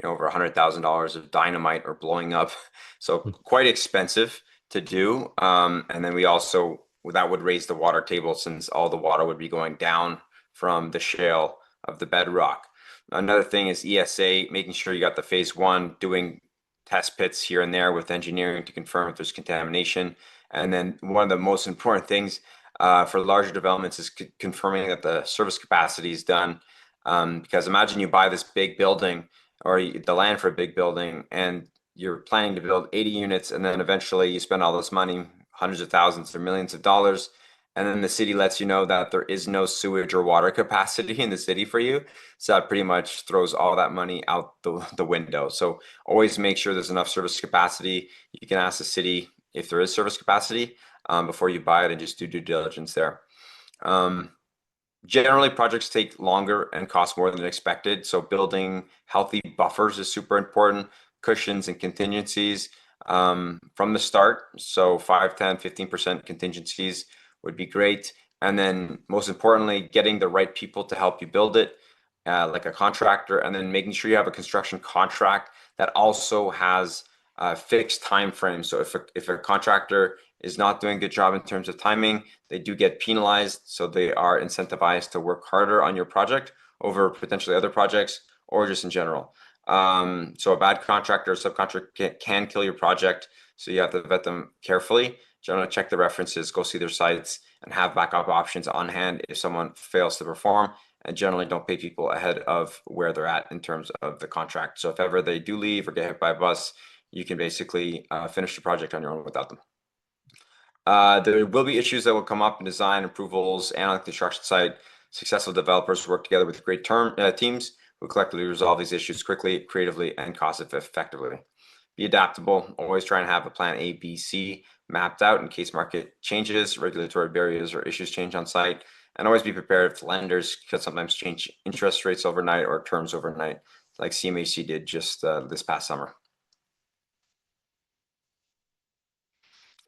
over $100,000 of dynamite or blowing up, so quite expensive to do. And then we also that would raise the water table since all the water would be going down from the shale of the bedrock. Another thing is ESA, making sure you got the phase one, doing test pits here and there with engineering to confirm if there's contamination. And then one of the most important things for larger developments is confirming that the service capacity is done. Because imagine you buy this big building or the land for a big building and you're planning to build 80 units, and then eventually you spend all this money, hundreds of thousands or millions of dollars, and then the city lets you know that there is no sewage or water capacity in the city for you. So that pretty much throws all that money out the window. So always make sure there's enough service capacity. You can ask the city if there is service capacity before you buy it, and just do due diligence there. Generally, projects take longer and cost more than expected. So building healthy buffers is super important, cushions and contingencies from the start. So 5, 10, 15% contingencies would be great. And then most importantly, getting the right people to help you build it, like a contractor, and then making sure you have a construction contract that also has fixed time frames. So if a contractor is not doing a good job in terms of timing, they do get penalized. So they are incentivized to work harder on your project over potentially other projects or just in general. So a bad contractor or subcontractor can kill your project. So you have to vet them carefully. Generally check the references, go see their sites, and have backup options on hand if someone fails to perform. And generally don't pay people ahead of where they're at in terms of the contract. So if ever they do leave or get hit by a bus, you can basically finish the project on your own without them. There will be issues that will come up in design approvals and on the construction site. Successful developers work together with great teams who collectively resolve these issues quickly, creatively, and cost effectively. Be adaptable. Always try and have a plan A, B, C. mapped out in case market changes, regulatory barriers or issues change on site, and always be prepared if lenders could sometimes change interest rates overnight or terms overnight, like CMHC did just this past summer.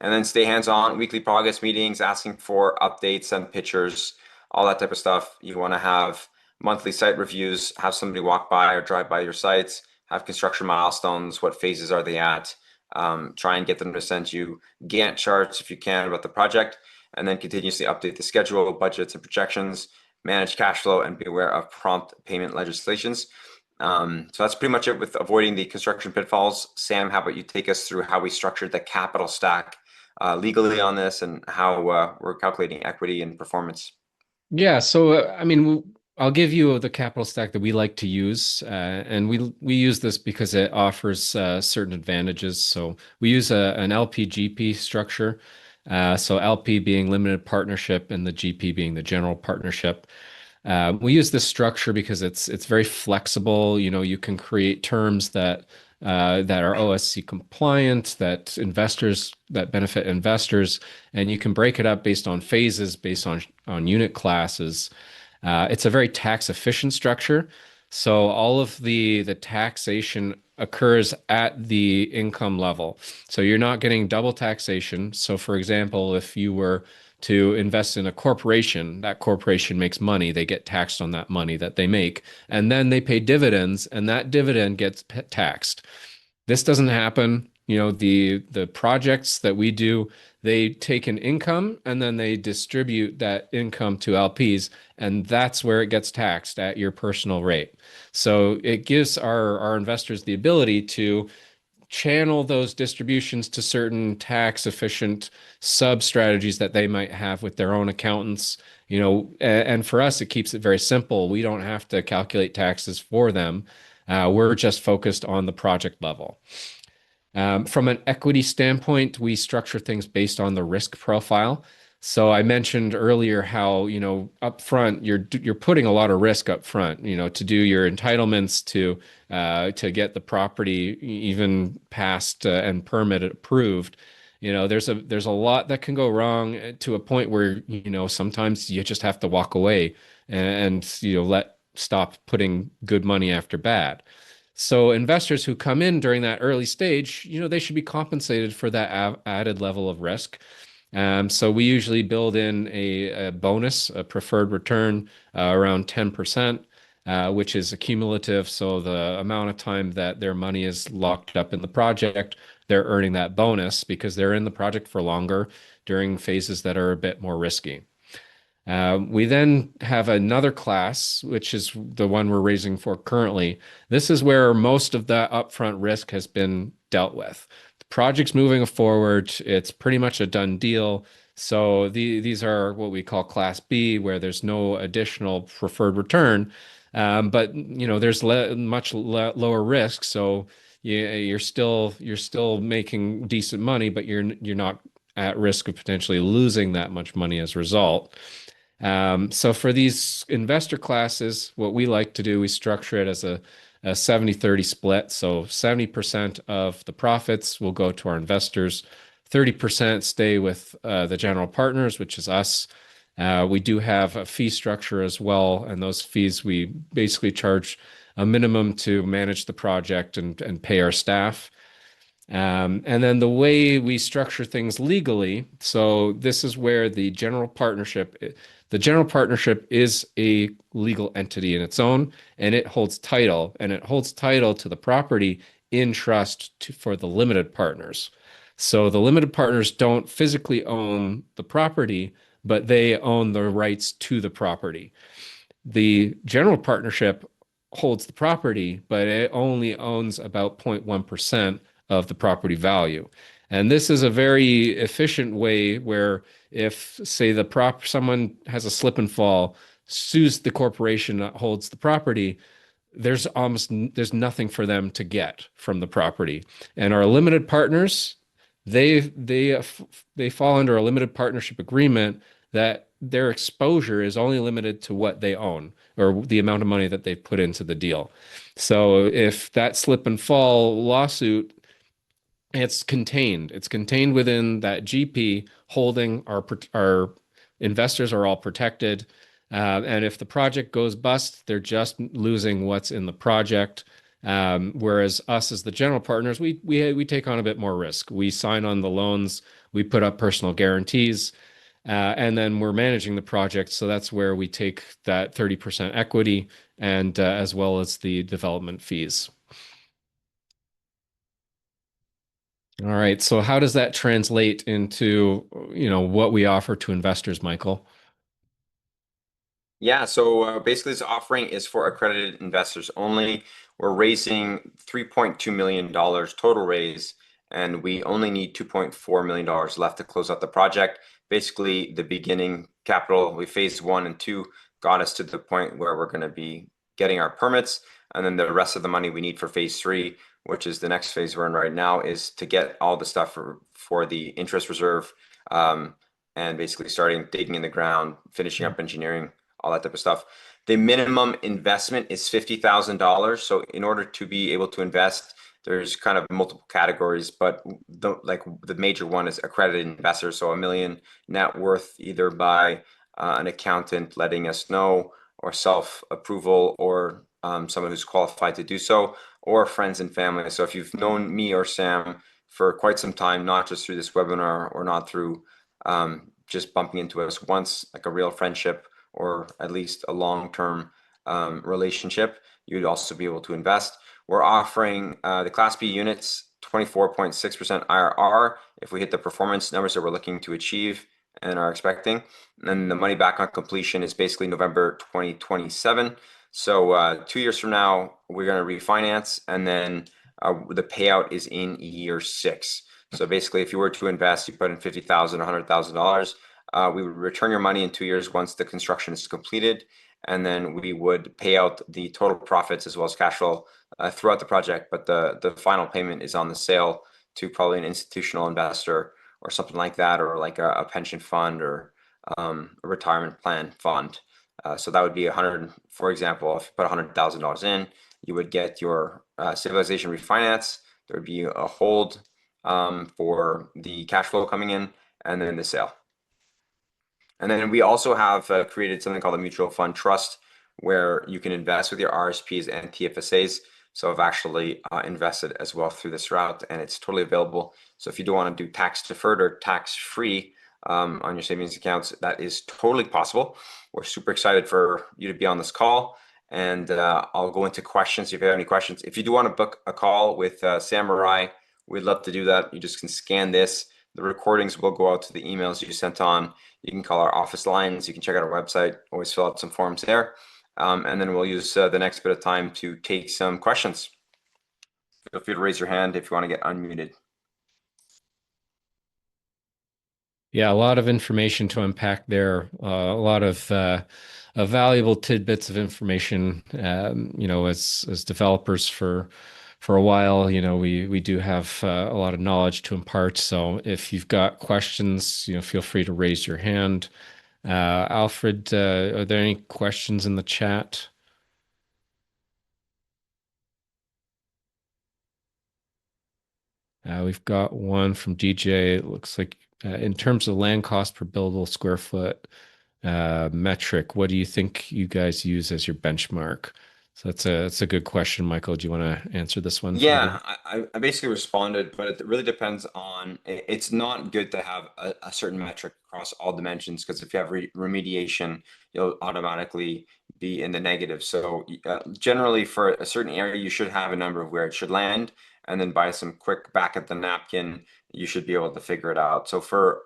And then stay hands-on, weekly progress meetings, asking for updates and pictures, all that type of stuff. You want to have monthly site reviews, have somebody walk by or drive by your sites, have construction milestones, what phases are they at, try and get them to send you Gantt charts if you can about the project, and then continuously update the schedule, budgets, and projections, manage cash flow, and be aware of prompt payment legislations. So that's pretty much it with avoiding the construction pitfalls. Sam, how about you take us through how we structured the capital stack legally on this and how we're calculating equity and performance? Yeah, so I mean, I'll give you the capital stack that we like to use, and we use this because it offers certain advantages. So we use an LP-GP structure. So LP being limited partnership and the GP being the general partnership. We use this structure because it's very flexible. You know, you can create terms that are OSC compliant, that benefit investors, and you can break it up based on phases, based on unit classes. It's a very tax efficient structure. So all of the taxation occurs at the income level. So you're not getting double taxation. So for example, if you were to invest in a corporation, that corporation makes money, they get taxed on that money that they make, and then they pay dividends, and that dividend gets taxed. This doesn't happen. You know, the projects that we do, they take an income and then they distribute that income to LPs, and that's where it gets taxed at your personal rate. So it gives our investors the ability to channel those distributions to certain tax efficient sub strategies that they might have with their own accountants. You know, and for us, it keeps it very simple. We don't have to calculate taxes for them. We're just focused on the project level. From an equity standpoint, we structure things based on the risk profile. So I mentioned earlier how, you know, up front you're putting a lot of risk up front, you know, to do your entitlements to get the property even passed and permitted approved. You know, there's a lot that can go wrong to a point where, you know, sometimes you just have to walk away and you know, stop putting good money after bad. So investors who come in during that early stage, you know, they should be compensated for that added level of risk. So we usually build in a bonus, a preferred return around 10%, which is accumulative. So the amount of time that their money is locked up in the project, they're earning that bonus because they're in the project for longer during phases that are a bit more risky. We then have another class, which is the one we're raising for currently. This is where most of the upfront risk has been dealt with. The project's moving forward. It's pretty much a done deal. So these are what we call Class B, where there's no additional preferred return. But you know, there's much lower risk. So you're still making decent money, but you're not at risk of potentially losing that much money as a result. So for these investor classes, what we like to do, we structure it as a 70-30 split. So 70% of the profits will go to our investors, 30% stay with the general partners, which is us. We do have a fee structure as well, and those fees we basically charge a minimum to manage the project and pay our staff. And then the way we structure things legally, so this is where the general partnership is a legal entity in its own, and it holds title, to the property in trust for the limited partners. So the limited partners don't physically own the property, but they own the rights to the property. The general partnership holds the property, but it only owns about 0.1% of the property value. And this is a very efficient way where if, say, someone has a slip and fall, sues the corporation that holds the property, there's nothing for them to get from the property. And our limited partners, they fall under a limited partnership agreement that their exposure is only limited to what they own or the amount of money that they've put into the deal. So if that slip and fall lawsuit It's contained. It's contained within that GP holding. Our investors are all protected. And if the project goes bust, they're just losing what's in the project. Whereas us as the general partners, we take on a bit more risk. We sign on the loans, we put up personal guarantees, and then we're managing the project. So that's where we take that 30% equity and as well as the development fees. All right. So how does that translate into, what we offer to investors, Michael? Yeah, so basically this offering is for accredited investors only. We're raising $3.2 million total raise, and we only need $2.4 million left to close out the project. Basically, the beginning capital, we phase one and two got us to the point where we're going to be getting our permits, and then the rest of the money we need for phase three, which is the next phase we're in right now, is to get all the stuff for the interest reserve, and basically starting digging in the ground, finishing up engineering, all that type of stuff. The minimum investment is $50,000. So in order to be able to invest, there's kind of multiple categories, but the major one is accredited investors. So 1 million net worth either by an accountant letting us know, or self-approval, or someone who's qualified to do so, or friends and family. So if you've known me or Sam for quite some time, not just through this webinar or not through just bumping into us once, like a real friendship, or at least a long-term relationship, you'd also be able to invest. We're offering the Class B units 24.6% IRR if we hit the performance numbers that we're looking to achieve and are expecting. And then the money back on completion is basically November 2027. So 2 years from now, we're going to refinance, and then the payout is in year 6. So basically, if you were to invest, you put in $50,000, $100,000. We would return your money in 2 years once the construction is completed, and then we would pay out the total profits as well as cash flow throughout the project. But the final payment is on the sale to probably an institutional investor or something like that, or like a pension fund, or a retirement plan fund. So that would be 100, for example, if you put $100,000 in, you would get your civilization refinance. There would be a hold for the cash flow coming in, and then the sale. And then we also have created something called a mutual fund trust, where you can invest with your RSPs and TFSAs. So I've actually invested as well through this route, and it's totally available. So if you do want to do tax deferred or tax free on your savings accounts, that is totally possible. We're super excited for you to be on this call, and I'll go into questions if you have any questions. If you do want to book a call with Samurai, we'd love to do that. You just can scan this. The recordings will go out to the emails you sent on. You can call our office lines. You can check out our website. Always fill out some forms there. And then we'll use the next bit of time to take some questions. Feel free to raise your hand if you want to get unmuted. Yeah, a lot of information to unpack there. A lot of valuable tidbits of information. As developers for a while, we do have a lot of knowledge to impart. So if you've got questions, feel free to raise your hand. Alfred, are there any questions in the chat? We've got one from DJ. It looks like in terms of land cost per buildable square foot metric, what do you think you guys use as your benchmark? So that's a good question, Michael. Do you want to answer this one further? Yeah, I basically responded, but it really depends on, it's not good to have a certain metric across all dimensions, because if you have remediation, you'll automatically be in the negative. So generally for a certain area, you should have a number of where it should land, and then by some quick back at the napkin, you should be able to figure it out. So for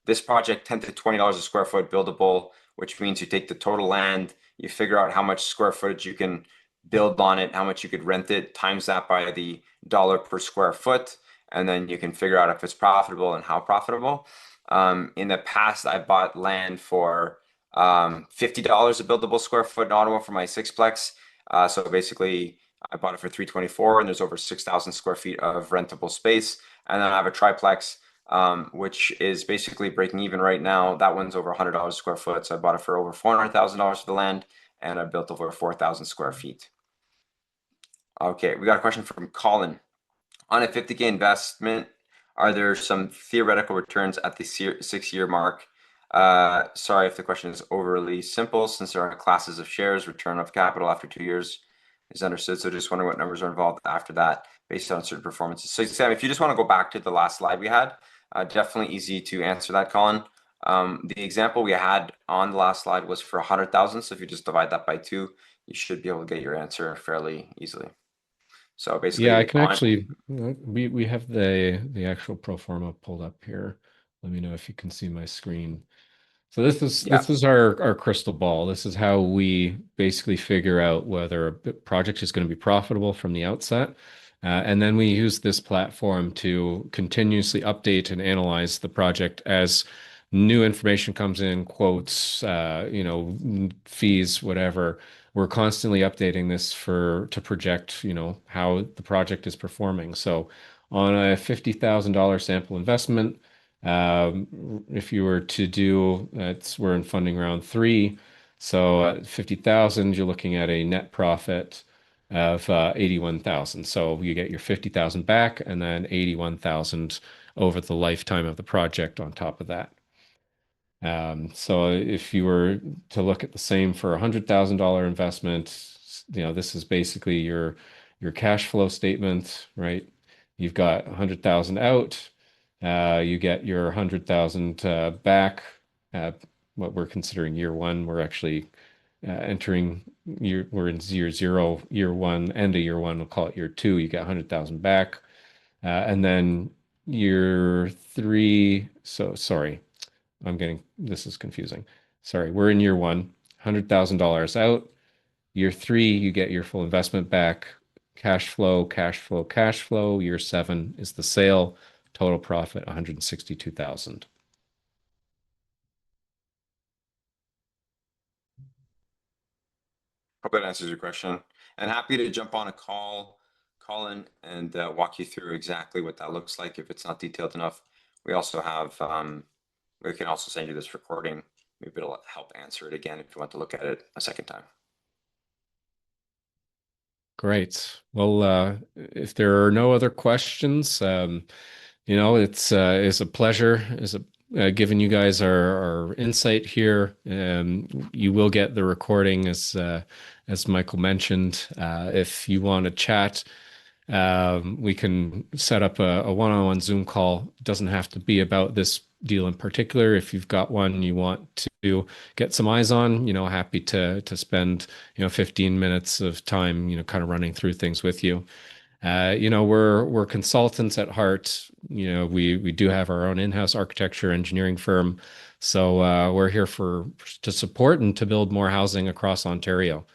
this project, $10 to $20 a square foot buildable, which means you take the total land, you figure out how much square footage you can build on it, how much you could rent it, times that by the dollar per square foot, and then you can figure out if it's profitable and how profitable. In the past, I bought land for $50 a buildable square foot in Ottawa for my sixplex. So basically, I bought it for 324, and there's over 6,000 square feet of rentable space. And then I have a triplex, which is basically breaking even right now. That one's over $100 a square foot. So I bought it for over $400,000 for the land, and I built over 4,000 square feet. Okay, we got a question from Colin. On a 50K investment, are there some theoretical returns at the 6 year mark? Sorry if the question is overly simple, since there are classes of shares, return of capital after 2 years is understood. So just wondering what numbers are involved after that based on certain performances. So Sam, if you just want to go back to the last slide we had, definitely easy to answer that, Colin. The example we had on the last slide was for 100,000. So if you just divide that by two, you should be able to get your answer fairly easily. So Yeah, I basically can on, actually, we have the actual pro forma pulled up here. Let me know if you can see my screen. So yeah. this is our crystal ball. This is how we basically figure out whether a project is going to be profitable from the outset. And then we use this platform to continuously update and analyze the project as new information comes in, quotes, fees, whatever. We're constantly updating this to project, how the project is performing. So on a $50,000 sample investment, if you were to do, we're in funding round three. So at 50,000, you're looking at a net profit of 81,000. So you get your 50,000 back and then 81,000 over the lifetime of the project on top of that. So if you were to look at the same for $100,000 investment, this is basically your cash flow statement, right? You've got 100,000 out, you get your 100,000 back. What we're considering year one, we're actually we're in year zero, year one, end of year one. We'll call it year two. You get 100,000 back, and then year three. So sorry. This is confusing. Sorry, we're in year one, $100,000 out. Year three, you get your full investment back. Cash flow, cash flow, cash flow. Year seven is the sale. Total profit, 162,000. Hope that answers your question. And happy to jump on a call, Colin, and walk you through exactly what that looks like if it's not detailed enough. We also have, we can also send you this recording. Maybe it'll help answer it again if you want to look at it a second time. Great. Well, if there are no other questions, it's a pleasure. Giving you guys our insight here. You will get the recording as Michael mentioned. If you want to chat, we can set up a one-on-one Zoom call. It doesn't have to be about this deal in particular. If you've got one you want to get some eyes on, happy to spend 15 minutes of time, kind of running through things with you. We're consultants at heart. We do have our own in-house architecture engineering firm, so we're here to support and to build more housing across Ontario.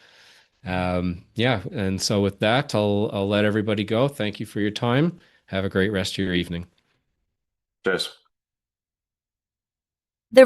Yeah, and so with that, I'll let everybody go. Thank you for your time. Have a great rest of your evening. Cheers. The